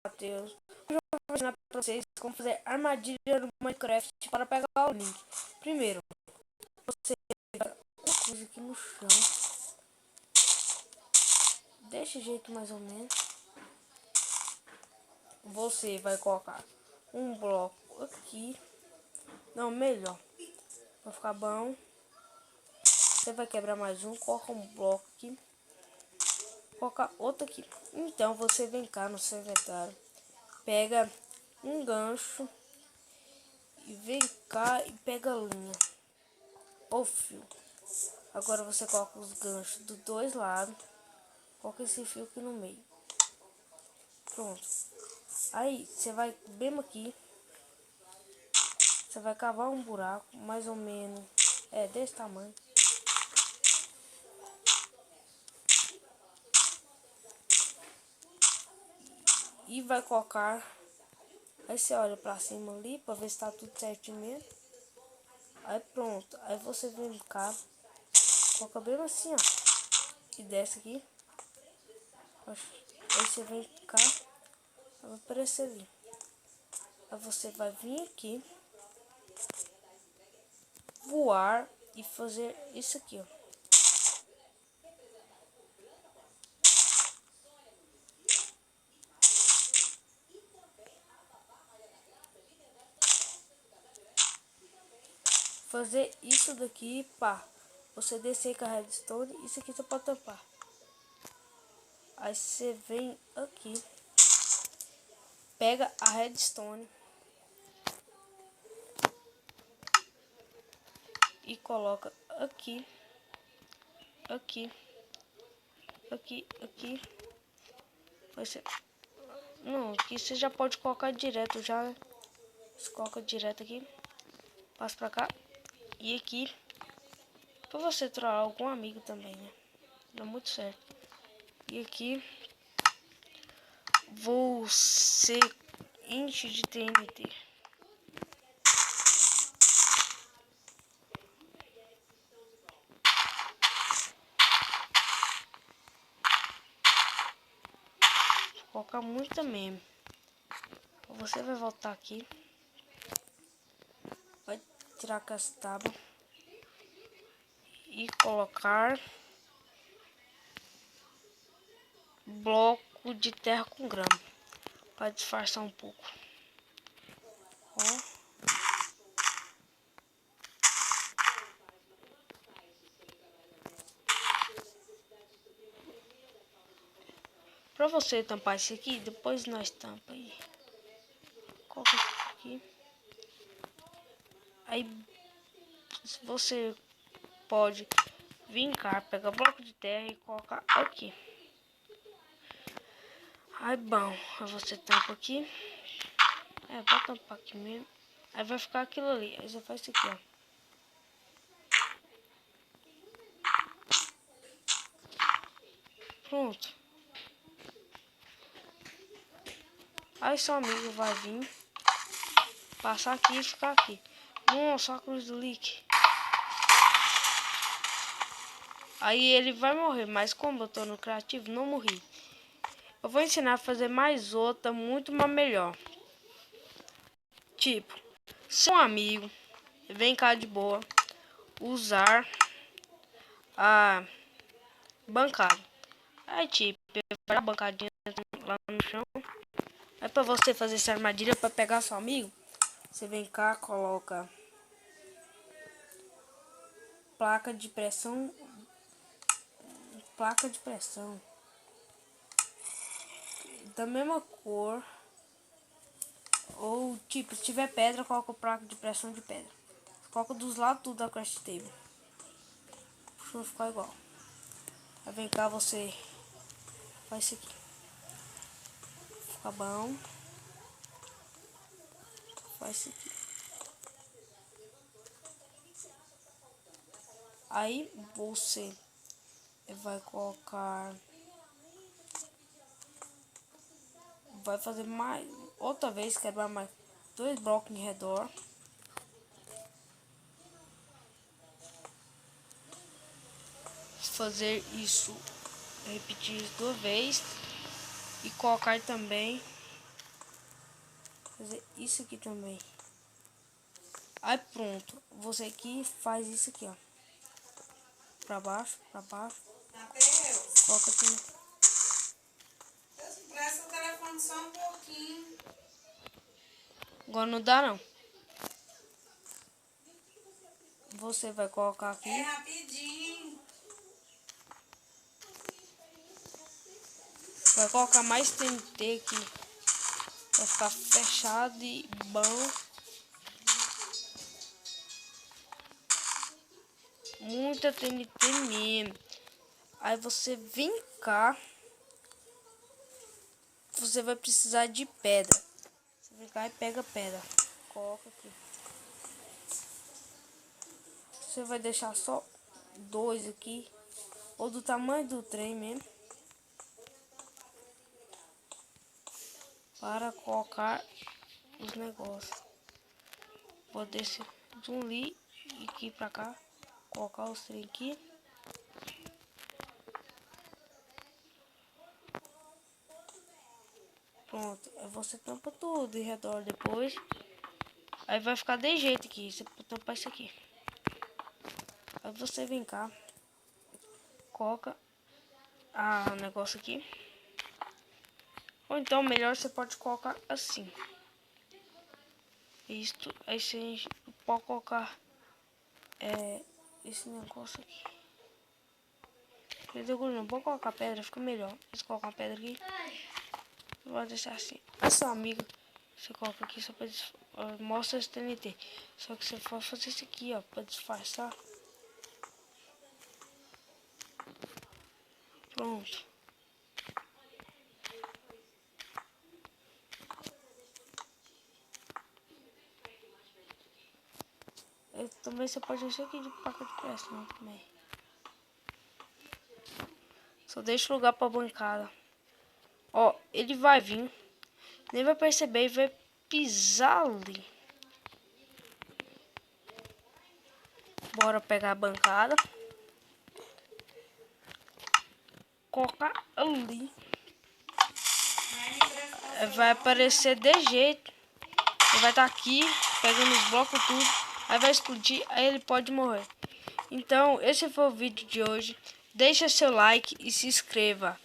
Matheus. Hoje eu vou ensinar para vocês como fazer armadilha no Minecraft para pegar o link. Primeiro, você vai uma coisa aqui no chão. Desse jeito mais ou menos. Você vai colocar um bloco aqui. Não, melhor. Vai ficar bom. Você vai quebrar mais um, coloca um bloco aqui. Coloca outro aqui. Então você vem cá no seu inventário. Pega um gancho. E vem cá e pega a linha. Ou fio. Agora você coloca os ganchos dos dois lados. Coloca esse fio aqui no meio. Pronto. Aí você vai bem aqui. Você vai cavar um buraco. Mais ou menos. Desse tamanho. E vai colocar. Aí você olha pra cima ali. Pra ver se tá tudo certinho mesmo. Aí pronto. Aí você vem cá. Coloca bem assim, ó. E desce aqui. Aí você vem cá. Vai aparecer ali. Aí você vai vir aqui. Voar. E fazer isso aqui, ó. Fazer isso daqui, pá. Você descer com a redstone. Isso aqui você pode tampar. Aí você vem aqui. Pega a redstone. E coloca aqui. Aqui. Aqui. Aqui. Você... Não, aqui você já pode colocar direto já. Você coloca direto aqui. Passa pra cá. E aqui. Pra você trollar algum amigo também, né? Dá muito certo. E aqui. Você enche de TNT. Vou colocar muito também. Você vai voltar aqui. Vai tirar com essa tábua. E colocar bloco de terra com grama. Para disfarçar um pouco. Ó. Pra você tampar isso aqui, depois nós tampa aí. Coloca aqui. Aí você pode vir cá, pegar bloco de terra e colocar aqui. Aí bom, aí você tampa aqui. Pode tampar aqui mesmo. Aí vai ficar aquilo ali. Aí você faz isso aqui, ó. Pronto. Aí seu amigo vai vir. Passar aqui e ficar aqui. Nossa, a cruz do leak. Aí ele vai morrer. Mas como eu tô no criativo, não morri. Eu vou ensinar a fazer mais outra, muito mais melhor. Tipo, se um amigo vem cá de boa usar a bancada. Aí tipo, vai a bancadinha lá no chão. Aí pra você fazer essa armadilha pra pegar seu amigo, você vem cá, coloca placa de pressão. Placa de pressão da mesma cor. Ou tipo, se tiver pedra, coloca placa de pressão de pedra. Coloca dos lados tudo da craft table. Pra ficar igual. Aí vem cá, você faz isso aqui. Fica bom. Faz isso aqui. Aí você vai colocar. Vai fazer mais. Outra vez, quebrar mais 2 blocos em redor. Fazer isso, repetir 2 vezes. E colocar também fazer isso aqui também. Aí pronto, você aqui faz isso aqui, ó. Pra baixo, pra baixo. Matheus, Coloca aqui. presta o telefone só um pouquinho. Agora não dá não. Você vai colocar aqui. É rapidinho. Vai colocar mais TNT aqui. Vai ficar fechado e bom. Muita TNT mesmo. Aí você vem cá. Você vai precisar de pedra. Você vem cá e pega pedra. Coloca aqui. Você vai deixar só 2 aqui. Ou do tamanho do trem mesmo. Para colocar os negócios. Vou descer de um ali e aqui pra cá. Colocar os trem aqui. Pronto. Aí você tampa tudo em redor depois. Aí vai ficar de jeito aqui. Você pode tampar isso aqui. Aí você vem cá. Coloca o negócio aqui. Ou então melhor você pode colocar assim. Isto. Aí você pode colocar esse negócio aqui. Não vou colocar pedra, fica melhor. Se colocar uma pedra aqui, vou deixar assim. A sua amiga, você coloca aqui só para mostra esse TNT. Só que você pode fazer isso aqui, ó, para disfarçar. Pronto. Também você pode encher aqui de placa de pressão também. Só deixa o lugar para bancada. Ó, ele vai vir. Nem vai perceber e vai pisar ali. Bora pegar a bancada. Colocar ali. Vai aparecer de jeito. Ele vai estar aqui, pegando os blocos tudo. Aí vai explodir, aí ele pode morrer. Então, esse foi o vídeo de hoje. Deixa seu like e se inscreva.